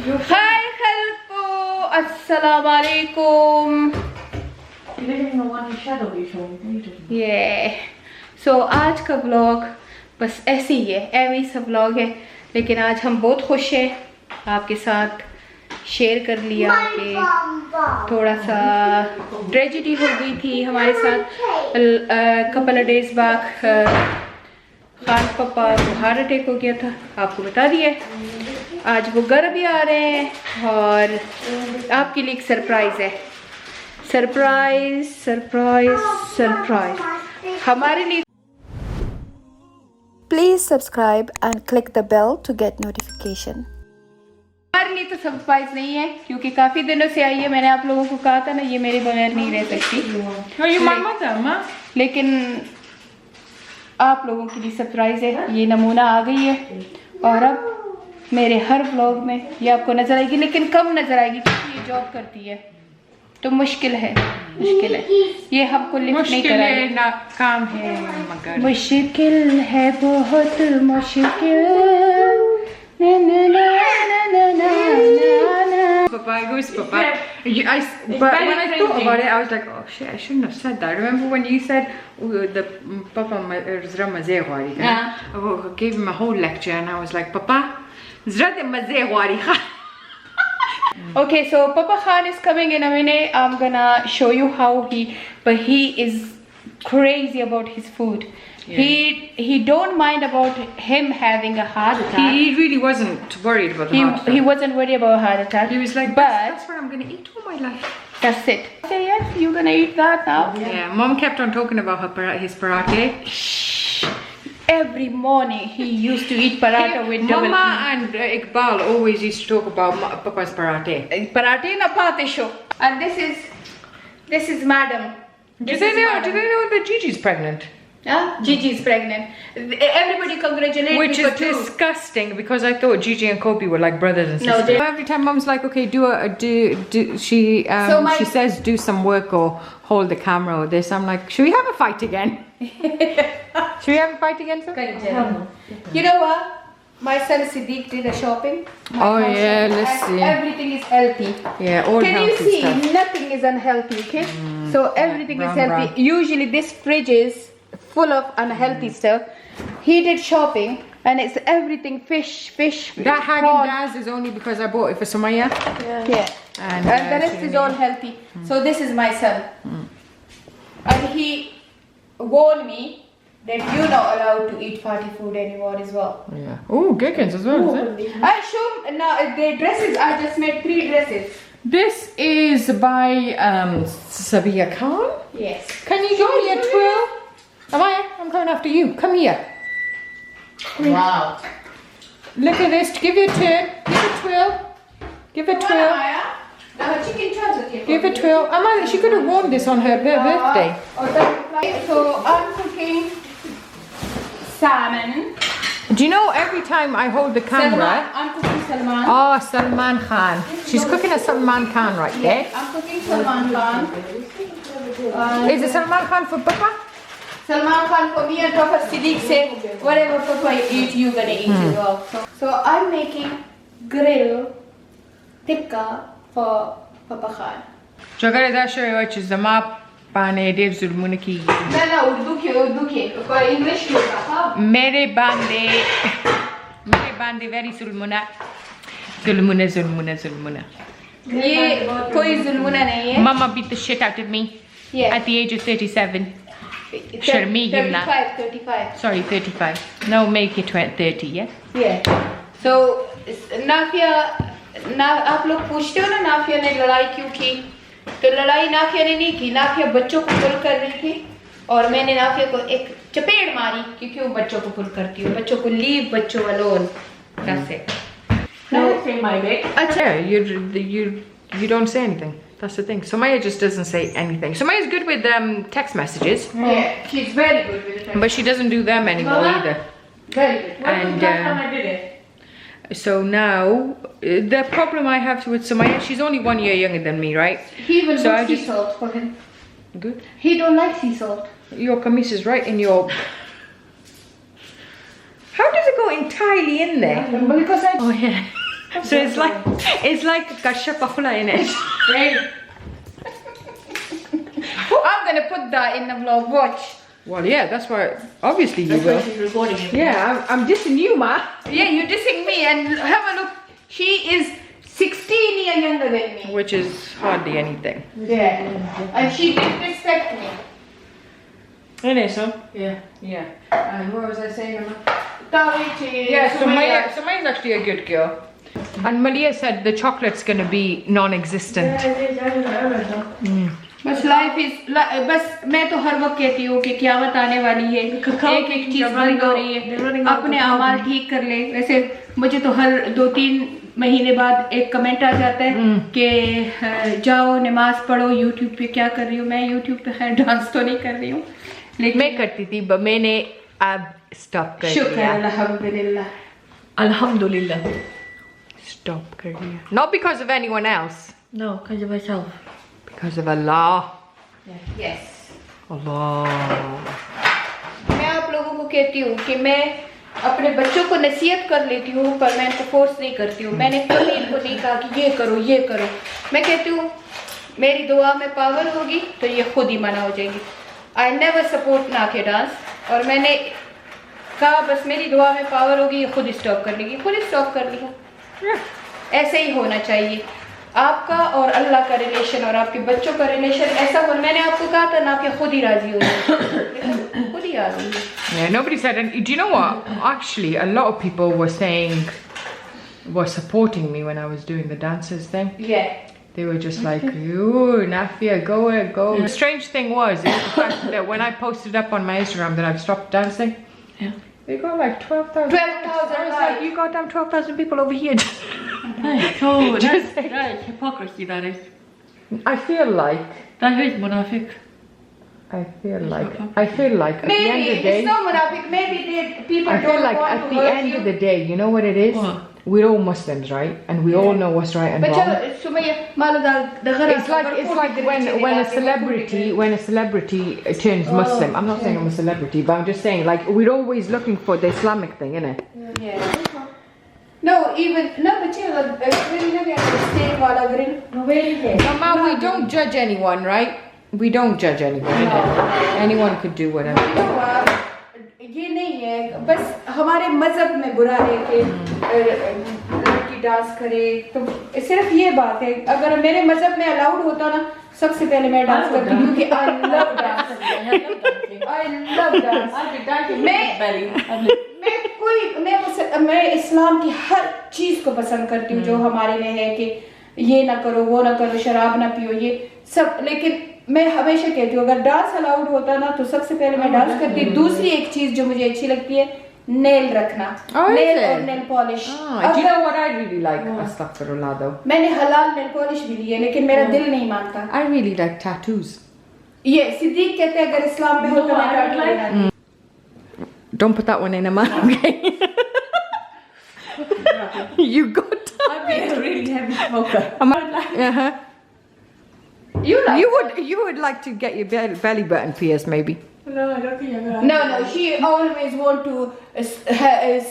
Hi Khalko, Assalamu alaikum. You don't even know one shadow you showed me. Yeah. So आज का vlog बस ऐसे ही है, ऐसे सा व्लॉग है, लेकिन आज हम बहुत खुश हैं आपके साथ शेयर कर लिया कि थोड़ा सा ट्रेजेडी हो गई थी हमारे साथ कपल डेज बैक। खान पापा को हार्ट अटैक हो गया था, आपको बता दिया। आज वो घर भी आ रहे हैं और आपके लिए एक सरप्राइज है। सरप्राइज सरप्राइज सरप्राइज हमारे लिए। Please subscribe and click the bell to get notification. हमारे लिए तो सरप्राइज नहीं है क्योंकि काफी दिनों से आई है। मैंने आप लोगों को कहा था ना, ये मेरे बगैर नहीं रह सकती। लेकिन आप लोगों के लिए सरप्राइज है, ये नमूना आ गई है और अब मेरे हर व्लॉग में ये आपको नजर आएगी, लेकिन कम नजर आएगी क्योंकि ये जॉब करती है तो मुश्किल है ये हमको लिफ्ट नहीं कराएगी। ना काम है मगर मुश्किल है बहुत मुश्किल। Papa, who's Papa? But when I thought about it, I was like, oh shit, I shouldn't have said that. Remember when you said the Papa Zra Mazehwari? I gave him a whole lecture and I was like, Papa, Zra Mazehwari. Okay, so Papa Khan is coming in a minute. I'm gonna show you how he is crazy about his food. Yeah. He don't mind about him having a heart attack. He really wasn't worried about the heart attack. He wasn't worried about a heart attack. He was like, that's what I'm gonna eat all my life. That's it. Say yes, you're gonna eat that now. Yeah, Mom kept on talking about his parathe. Shh. Every morning he used to eat paratha with double. Mama and Iqbal always used to talk about Papa's parathe. Parathe na pate show. And this is Madam. Do they know that Gigi's pregnant? Gigi is pregnant. Everybody congratulate Which me is for two. disgusting because I thought Gigi and Kobe were like brothers and sisters. No, every time Mom's like, okay, she says do some work or hold the camera or this. I'm like, should we have a fight again? Should we have a fight again, sir? You know what? My son Siddiq did a shopping. Let's see. Everything is healthy. Yeah, all Can healthy you see? stuff. Nothing is unhealthy, okay? So everything is healthy. brown. Usually this fridge is full of unhealthy stuff. He did shopping and it's everything fish. That prawn. Haagen-Dazs is only because I bought it for Sumaya. Yeah. And the rest is all healthy. So this is my son. And he warned me that you're not allowed to eat fatty food anymore as well. Yeah. Oh, gherkins as well, is it? I show now the dresses. I just made 3 dresses. This is by Sabia Khan. Yes. Can you give me a twirl? Amaya, I'm coming after you. Come here. Wow. Look at this. Give it a turn. Give a twirl. Give a twirl. Give a twirl. Amaya, she could have worn this on her birthday. So I'm cooking salmon. Do you know every time I hold the camera? I'm cooking Salman. Oh, Salman Khan. She's cooking a Salman Khan right there. Yes, I'm cooking Salman Khan. Is it Salman Khan for Papa? Salman Khan for me and Papa. Siddiq say whatever Papa eat, you're gonna eat as well. So I'm making grill tikka for Papa Khan. Chakare dasho which is the map pane dev zulmunaki. No, Urdu ke. For English loga. Mere bande very zulmuna. Zulmuna. ये कोई जुल्मुना नहीं है. Mama beat the shit out of me at the age of 37. 35. Sorry, 35. No, make it 30, yeah? Yeah. So, Nafia आप लोग पूछते हो ना नाफिया ने लड़ाई क्यों की? तो लड़ाई नाफिया ने नहीं की. नाफिया बच्चों को पुल कर रही थी और मैंने नाफिया को एक चपेट मारी क्योंकि वो बच्चों को पुल करती है. बच्चों को लीव बच्चों alone. That's it. No, say my bit. You don't say anything. That's the thing. Sumaya just doesn't say anything. Sumaya's good with text messages. Yeah, she's very good with it. But she doesn't do them anymore either. Very good. And I did it. so now the problem I have with Sumaya, she's only 1 year younger than me, right? He will So do I sea just- salt for him. Good. He don't like sea salt. Your kameez is right in your. How does it go entirely in there? Because I Oh yeah. So it's like Kashyap Akhula in it. I'm gonna put that in the vlog. Watch. Well, yeah, that's why. Obviously, you will. She's recording it. Yeah, I'm dissing you, ma. Yeah, you're dissing me, and have a look. She is 16 years younger than me. Which is hardly anything. Yeah. And she did respect me. Isn't it, so? Yeah. Yeah. And what was I saying, Emma? Yeah, Sumayya's actually a good girl. And Malia said the chocolate's going to be non-existent. बस life is बस मैं तो हर वक्त कहती हूँ कि क़यामत आने वाली है, एक एक चीज बंद हो रही है, अपने अमाल ठीक कर ले। वैसे मुझे तो हर 2-3 महीने बाद एक कमेंट आ जाता है कि जाओ नमाज पढ़ो, यूट्यूब पे क्या कर रही हूँ। मैं यूट्यूब पे खैर डांस तो नहीं कर रही हूँ, लेकिन मैं करती थी, but मैंने अब स्टॉप कर दिया। शुक्र अल्हम्दुलिल्लाह। Alhamdulillah. Stop कर दिया। Not because of anyone else. No, because of myself. Because of Allah. Yes. Allah. मैं आप लोगों को कहती हूँ कि मैं अपने बच्चों को नसीहत कर लेती हूँ, पर मैं इनको फोर्स नहीं करती हूँ। मैंने कभी इनको नहीं कहा कि ये करो ये करो। मैं कहती हूँ मेरी दुआ में पावर होगी तो ये खुद ही मना हो जाएगी। आई नेवर सपोर्ट ना के डांस, और मैंने कहा बस मेरी दुआ में पावर होगी, ये खुद ही स्टॉप कर लेगी, खुद ही स्टॉप कर लिया। ऐसे ही होना चाहिए। आपका और अल्लाह का रिलेशन और आपके बच्चों का रिलेशन ऐसा हो। मैंने आपको कहा था ना कि खुद ही राजी हो जाए, खुद ही आ गई। Yeah, nobody said. And do you know what? Actually, a lot of people were supporting me when I was doing the dancers thing. Yeah. They were just like, "You, Nafia, go." The strange thing was the fact that when I posted up on my Instagram that I've stopped dancing, Yeah. they got like 12,000. 12,000 I was like, you got damn 12,000 people over here. That's hypocrisy, that is. I feel like That is munafiq. at the end of the Maybe day, it's not Munafiq. Maybe people I feel don't like want at to the hurt end you. of the day, you know what it is? What? We're all Muslims, right? And we all know what's right and But wrong. Sumaya, malu da It's like when a celebrity turns Muslim. I'm not saying I'm a celebrity, but I'm just saying like we're always looking for the Islamic thing, innit? Yeah. No, even no, but you state wala green. Mama, we don't judge anyone, right? We don't judge anyone, innit? Anyone could do whatever. ये नहीं है, बस हमारे मजहब में बुरा है कि लड़की डांस करे। तो सिर्फ ये बात है, अगर मेरे मजहब में अलाउड होता ना, सबसे पहले मैं डांस करती हूँ क्योंकि आई लव डांस। मैं इस्लाम की हर चीज को पसंद करती हूँ जो हमारे में है कि ये ना करो, वो ना करो, शराब ना पियो, ये सब। लेकिन मैं हमेशा कहती हूँ अगर डांस अलाउड होता ना तो सबसे पहले मैं डांस करती। दूसरी एक चीज जो मुझे अच्छी लगती है, नेल रखना, नेल और nail polish. Do you know what I really like? Astaghfirullah though. मैंने हलाल नेल पॉलिश भी ली है, लेकिन मेरा दिल नहीं मानता। I really like tattoos. ये सिद्दीक कहते हैं अगर इस्लाम में हो तो मैं tattoo लेना। Don't put that one in, Amma. Okay. You got that. I'd be a really heavy smoker. Uh-huh. You like You would like to get your belly button pierced, maybe. No, I don't think I'm gonna. No, she always want to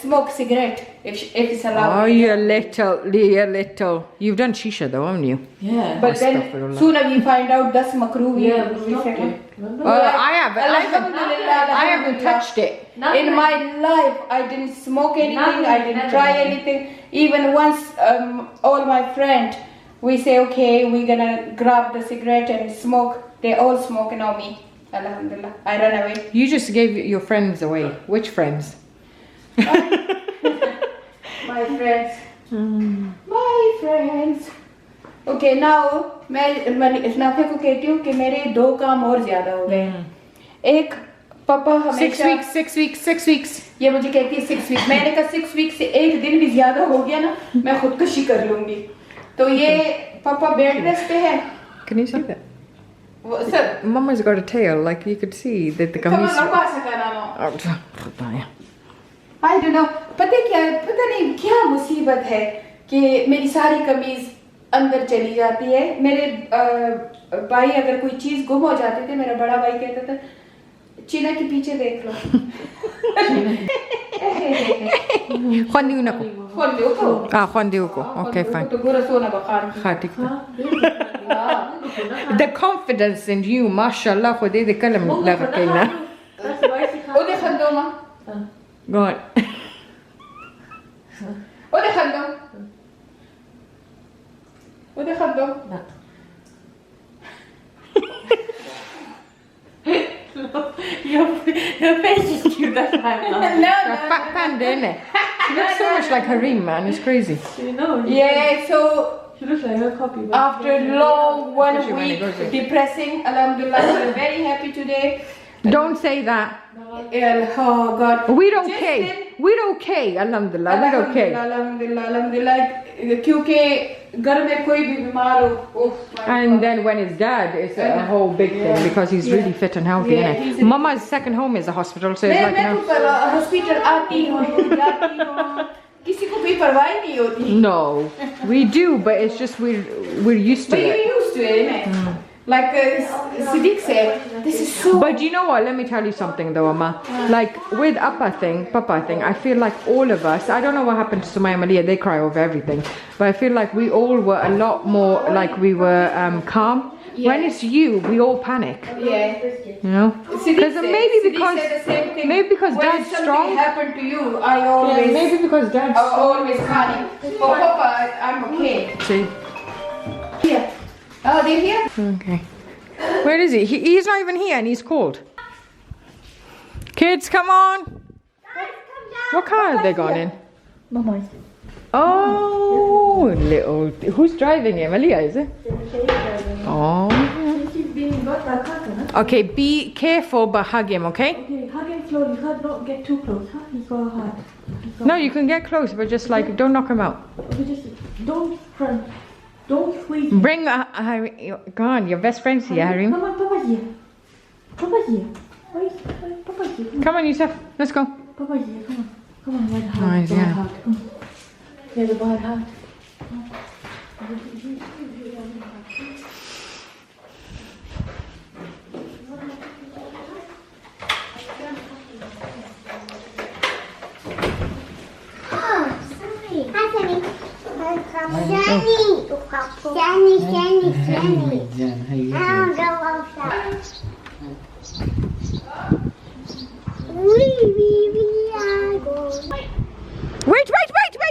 smoke cigarette if it's allowed. Oh, you're little. You've done shisha though, haven't you? Yeah. But then Astaghfirullah. sooner we find out that's makruh. Yeah, but stop it. I haven't touched it. In my life, I didn't smoke anything. I didn't try anything. Even once, all my friends, we say, okay, we're gonna grab the cigarette and smoke. They all smoke, and now me. Alhamdulillah, I run away. You just gave your friends away. Which friends? My friends. My friends. Okay, now मैं नाफे को कहती हूँ कि मेरे 2 काम और ज्यादा हो गए। एक पापा हमेशा 6 weeks. ये मुझे कहती है 6 वीक। मैंने कहा 6 वीक से एक दिन भी ज्यादा हो गया ना, मैं खुदकुशी कर लूंगी। तो ये पापा बेड रेस्ट पे है। Can you see that? Sir Mama's got a tail, like you could see that the Qamar kameez. लंबा सा कराना। Oh, I don't know, पता नहीं क्या मुसीबत है कि मेरी सारी कमीज अंदर चली जाती है। मेरे भाई अगर कोई चीज गुम हो जाती थी, मेरा बड़ा भाई कहता था चीना के पीछे देख लो Juan Diego को खोल दो तो Juan Diego को okay fine तो गोरा सोना बखार خاتك the confidence in you mashallah خدي ذي كلام لا فكينا ودي خدومه go on ودي خدوم ودي خدوم Your face is cute, that's why I'm laughing. no a fat panda innit she looks so much like Harim man it's crazy You know, yeah so she looks like her copy. but- after long 1 Especially when it week goes in. depressing alhamdulillah we're very happy today don't say that oh god we're Just okay then- we're okay alhamdulillah we're okay alhamdulillah क्योंकि घर में कोई भी बीमार हो oh my and God. then when it's dad it's a whole big thing because he's really fit and healthy Yeah, innit he's a- Mama's second home is a hospital so it's मैं like मैं तो hospital आती हूँ जाती हूँ किसी को कोई परवाह ही नहीं होती no we do but it's just we're used to but it you're used to it innit? Like Siddiq said this is so But you know what? Let me tell you something though, Amma. Like with Papa thing, I feel like all of us, I don't know what happened to Sumaya Malia, they cry over everything. But I feel like we all were a lot more, like we were calm. When it's you, we all panic, yeah you know? Siddiq Because said- maybe Siddiq because, said the same thing. maybe because when Dad's something strong. happened to you I always Maybe because Dad's I always crying oh Papa I'm okay See? here oh they're here Okay. Where is he? He's not even here and he's called. Kids, come on. What car have they gone in? Mama. Oh, little. Who's driving him? Aliyah, is it? Oh. She's being got by car, huh? Okay, be careful but hug him, okay? Okay, hug him slowly. You can't not get too close, huh? He's got a heart. No, you can get close, but just like, don't knock him out. Okay, just don't front. Don't squeeze him. Bring Harry. Go on, your best friend's here, Harry. Come on, Papa's here. Papa's here. Where is Papa's here? Come on, Yusuf. Let's go. Papa's here. Come on. Come on, bad heart. Nice, bad yeah. heart. He has a bad heart.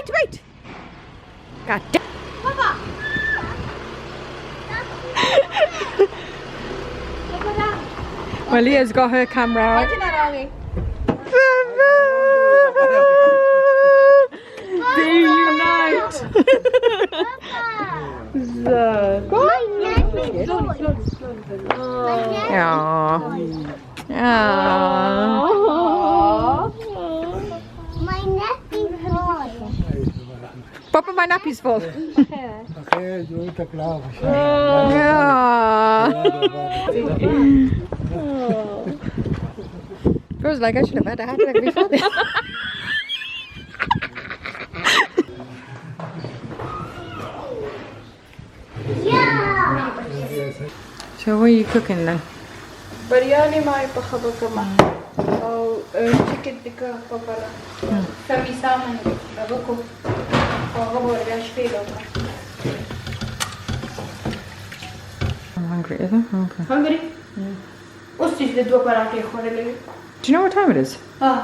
Wait. God damn. Malia's got her camera out. They unite. My neck is full. Papa, my nappy's full. Feels like I should have had a heart attack before this. So what are you cooking then? biryani mai pakhabu kama oh chicken tikka papala sami saman abako oh rash pelo I'm hungry, is it? Okay. hungry us chis de do parathe khore lege Do you know what time it is? ah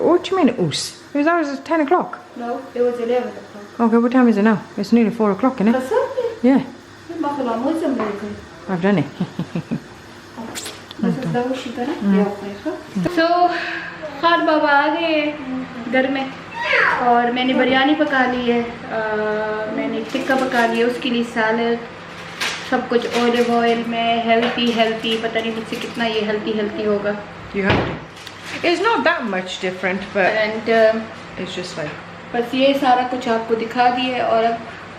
What do you mean, oos? It was ours at 10 o'clock. no it was 11 o'clock Okay, what time is it now? It's nearly 4 o'clock, isn't it? kasam Yeah, ma khala mozam lege I've done it. so Khan बाबा आ गए घर में और मैंने बिरयानी पका ली है मैंने टिक्का पका लिया उसके लिए सैलड सब कुछ ऑलिव ऑयल में हेल्थी पता नहीं मुझसे कितना ये हेल्थी होगा You have to. It's not that much different, but and it's just like. बस ये सारा कुछ आपको दिखा दिया है और अब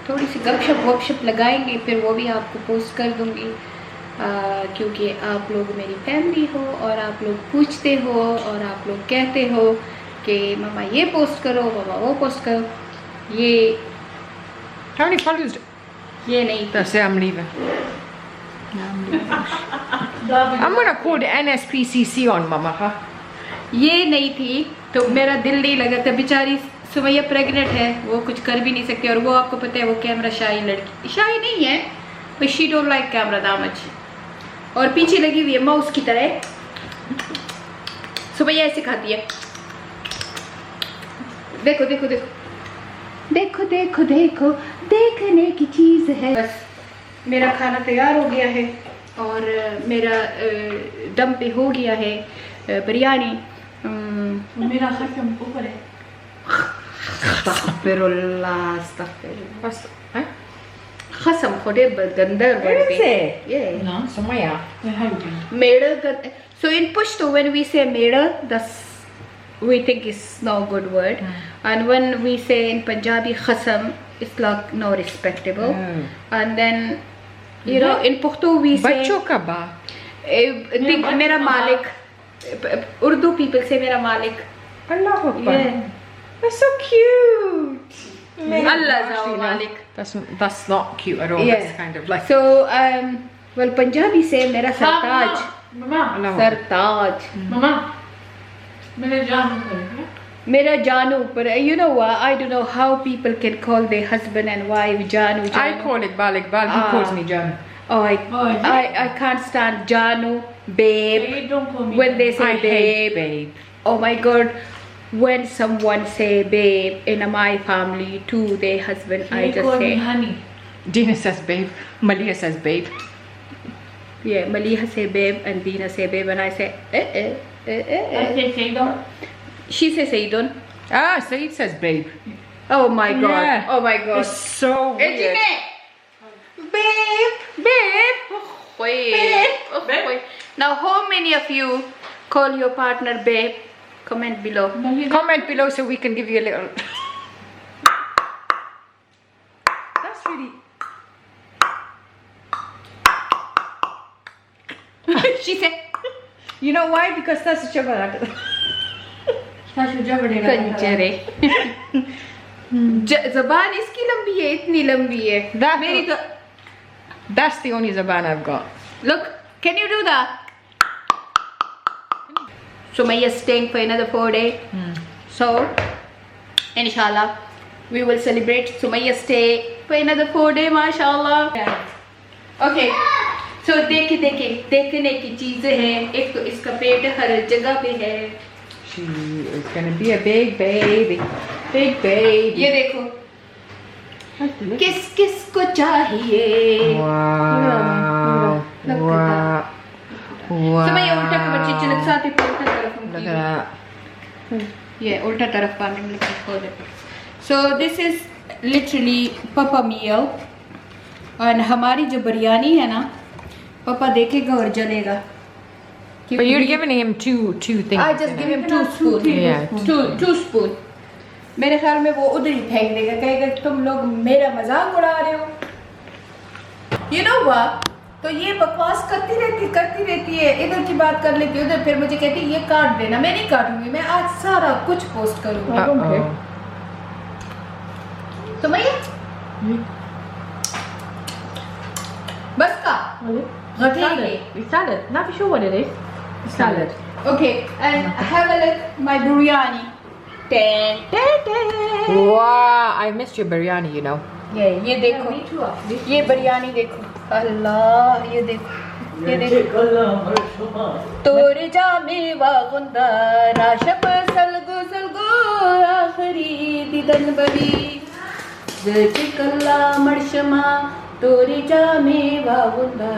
थोड़ी सी गपशप वपशप लगाएंगे फिर वो भी आपको पोस्ट कर दूँगी क्योंकि आप लोग मेरी फैमिली हो और आप लोग पूछते हो और आप लोग कहते हो कि मामा ये पोस्ट करो मामा वो पोस्ट करो ये How many followers? ये नहीं That's it, I'm leaving. I'm gonna call the NSPCC on Mama. Huh? ये नहीं थी तो मेरा दिल नहीं लगा था। बेचारी सुमैया प्रेग्नेंट है, वो कुछ कर भी नहीं सकती, और वो आपको पता है वो कैमरा शाई लड़की, शाई नहीं है but she don't like camera that much. और पीछे लगी हुई है माउस की तरह। सुमैया ऐसे खाती है, देखो देखो देखो देखो देखो देखो, देखने की चीज है। बस मेरा खाना तैयार हो गया है और मेरा दम पे हो गया है बिरयानी। मेरा खत्म ऊपर है। अस्तगफिरुल्लाह अस्तगफिरुल्लाह। What's huh? खसम खुदे गंदर Where is बढ़ते। it? Yeah. No. Somewhere. Where have you been? Meda. So in Pashto, when we say meda, that's we think is no good word, and when we say in Punjabi khasam, it's like no respectable. And then you know in Pashto we say बच्चों का बा. think mera malik. Urdu people say mera malik. Allah Akbar. Yeah. That's so cute. Allah Zao Malik. That's not cute at all. Yeah. That's kind of like So well Punjabi say mera sartaj. Mama. Allah Akbar. Sartaj. Mama. मेरे जान करेंगे। Mera Janu, but you know what? I don't know how people can call their husband and wife Janu. Janu. I call it Balik Bal. He calls me Jan. Oh, Oh, is it? I can't stand Janu, babe. Hey, don't call me. When they say I hate babe. babe. Oh my God. When someone say babe in my family to their husband, I They just call say me honey. Dina says babe. Malia says babe. yeah. Maliha say babe and Dina say babe, and I say I say don't. She says Saidon. Ah, Saeed says babe. Oh my God. Yeah. Oh my God. It's so weird. Babe, babe. Babe. Now, how many of you call your partner babe? Comment below. Comment below so we can give you a little. That's really. She said, You know why? Because that's a chocolate. सासू झगड़े कंजरे जबान इसकी लंबी है, इतनी लंबी है। That- मेरी तो That's the only zaban I've got. look, can you do that? Sumayya is staying for another 4 days. So, inshallah, we will celebrate Sumayya's stay for another 4 days, mashallah. Okay. So देखने की चीजें हैं। एक तो इसका पेट हर जगह पे है। She is gonna be a big baby. Big baby. ये देखो, किस किस को चाहिए। Wow. Wow. Wow. Sumayya उल्टा कमर चिचलक साथ ही उल्टा तरफ हम Look की। at that. ये उल्टा तरफ पानी में खोल दे। So this is literally papa meal, और हमारी जो बिरयानी है ना, पापा देखेगा और जलेगा। But you're giving him two things. I just give him 2 spoon. Yeah. Two spoon. मेरे ख्याल में वो उधर ही फेंक देगा, कहेगा तुम लोग मेरा मजाक उड़ा रहे हो। You know what? तो ये बकवास करती रहती है, इधर की बात कर लेती है उधर, फिर मुझे कहती है ये काट देना। मैं नहीं काटूंगी, मैं आज सारा कुछ पोस्ट करूंगी। Uh-oh. तो भैया बस का Salad. It's salad. Not sure what it is. It's salad. Okay, and have a look my biryani. Wow, I missed your biryani, you know. ये देखो, ये बिरयानी देखो, अल्लाह ये देखो, ये देखो। तोरे जामे वागुंदा राशप सलगो आखरी दिदन बली जचिकल्ला मर्शमा तोरे जामे वागुंदा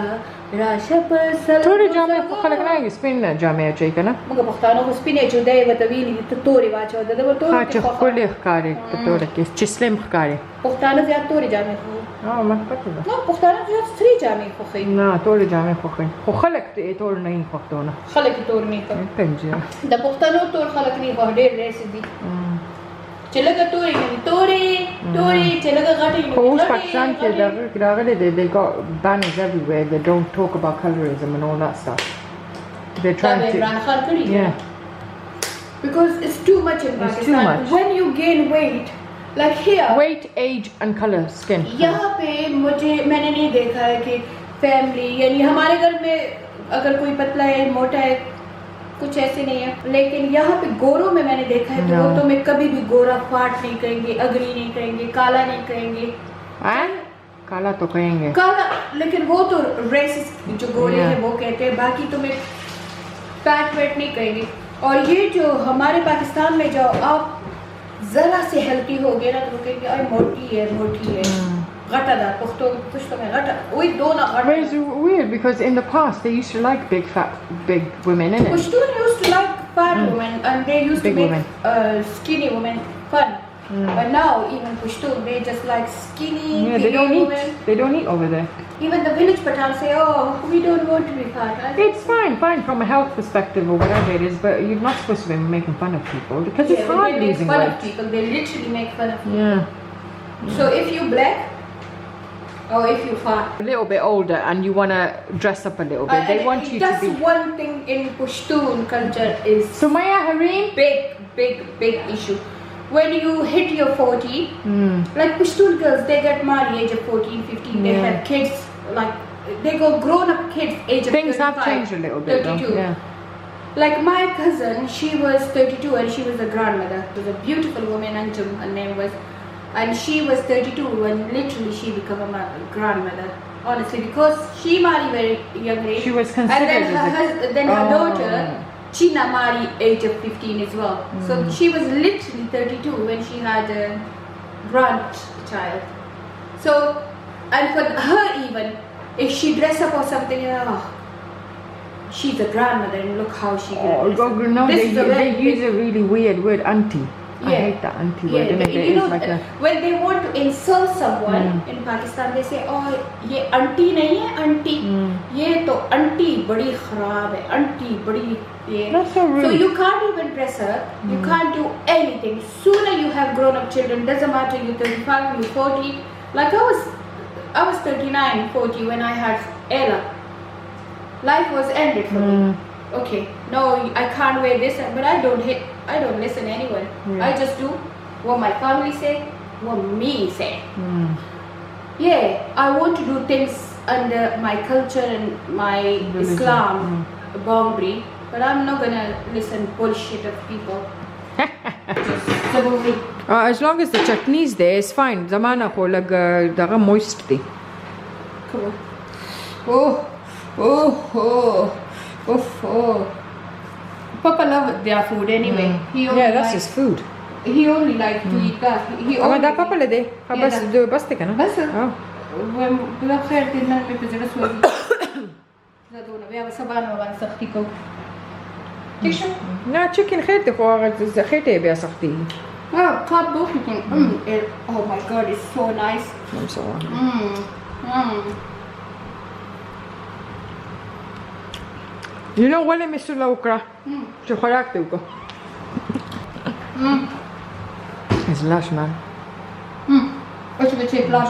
राशप सलगो Tori jame ko khalak na spin jame ache na. مگه پښتانه خو سپینې چودې وتویلې ته تورې واچو د ورته Ha che khuli khare tora ke chislim khare. پښتانه زیات تورې جامې خو Ah, ma pata. نو پښتانه زیات سری جامې خو خي Na tori jame ko khin. Ko khalak te tor nahi khoktona. خلک تور نه کوي Penja. د پښتنو تور خلک نه هو ډېر ریس دي چې لګه تورې نه تورې چې لګه غټې نه Who's Pakistan ke they got banners everywhere. They don't talk about colorism and all that stuff. They're دا trying عمران to. خان کړی Yeah. because it's too much in It's too Pakistan much. when you gain weight like here Weight, age, and color, skin. यहाँ पे मुझे मैंने नहीं देखा है कि family, यानी हमारे घर में अगर कोई पतला है मोटा है कुछ ऐसे नहीं है, लेकिन यहाँ पे गोरों में मैंने देखा है तो वो तो मैं कभी भी गोरा फाट नहीं कहेंगे, अगरी नहीं कहेंगे, काला नहीं कहेंगे। काला तो कहेंगे, काला, लेकिन वो तो रेसिस्ट जो गोरे हैं वो कहते हैं, बाकी तो मैं फैट वेट नहीं कहेंगे। और ये जो हमारे पाकिस्तान में जाओ आप जरा से हल्की हो गए ना तो कहेंगे अरे मोटी है मोटी है, गटादार पुख्तो पुश्तो में गटा, वही दो ना But it's weird because in the past they used to like big women, innit? Pushtun used to like fat women and they used Big to make women. skinny women fun. But now even Pushtun they just like skinny, Yeah, they bigger don't women. eat. They don't eat over there. Even the village Pathan say, oh, we don't want to be fat. It's fine from a health perspective or whatever it is, but you're not supposed to be making fun of people because it's when hard they make losing fun weight. of people, they literally make fun of you. Yeah. So if you black or if you fat, A little bit older and you want to dress up a little bit, they want you to that's be. one thing in Pushtun culture is Sumaya Hareem? big issue. When you hit your 40, like Pushtun girls, they get married age of 14, 15, they have kids, like they go grown up kids age of Things 35, have changed a little bit 32. though. Yeah. Like my cousin, she was 32 and she was a grandmother. She was a beautiful woman, Anjum, her name was. And she was 32 when literally she became a grandmother. Honestly, because she married very young age. She was And considered then her daughter, China married age of 15 as well. So she was literally 32 when she had a grandchild. So, and for her even, if she dress up or something, she's a grandmother and look how she Oh, no, they use a really weird word, auntie. I hate that auntie word. Yeah, It you know, is like a, when they want to insult someone in Pakistan, they say, "Oh, ये auntie नहीं है auntie, ये तो auntie बड़ी खराब है, auntie बड़ी ये." That's so rude. So you can't even dress up, you can't do anything. Sooner you have grown up children, doesn't matter you're 35, you're 40. Like I was 39, 40 when I had Ella. Life was ended for me. Okay, no, I can't wear this, but I don't listen to anyone. I just do what my family say, what me say. Yeah, I want to do things under my culture and my Islam boundary, but I'm not gonna listen bullshit of people. Just civilly. as long as the chutney's there, it's fine. Zamana ko daga moist thi. Come on. Oh. Papa loved their food anyway. He only Yeah, that's liked, his food. He only liked to eat that. He Ama only da papa le de. Ha bas Yeah, do bas tika na. بس Oh. بخير كنا بجلس وزي زادونا بيا سبان وغان سختيكو تيشو Na chicken خير تخو خير تبي أسختي. club booking. Oh my god, it's so nice. I'm sorry. You know what I'm so low شو خلاك توكو. It's lush man. What you would say, blood,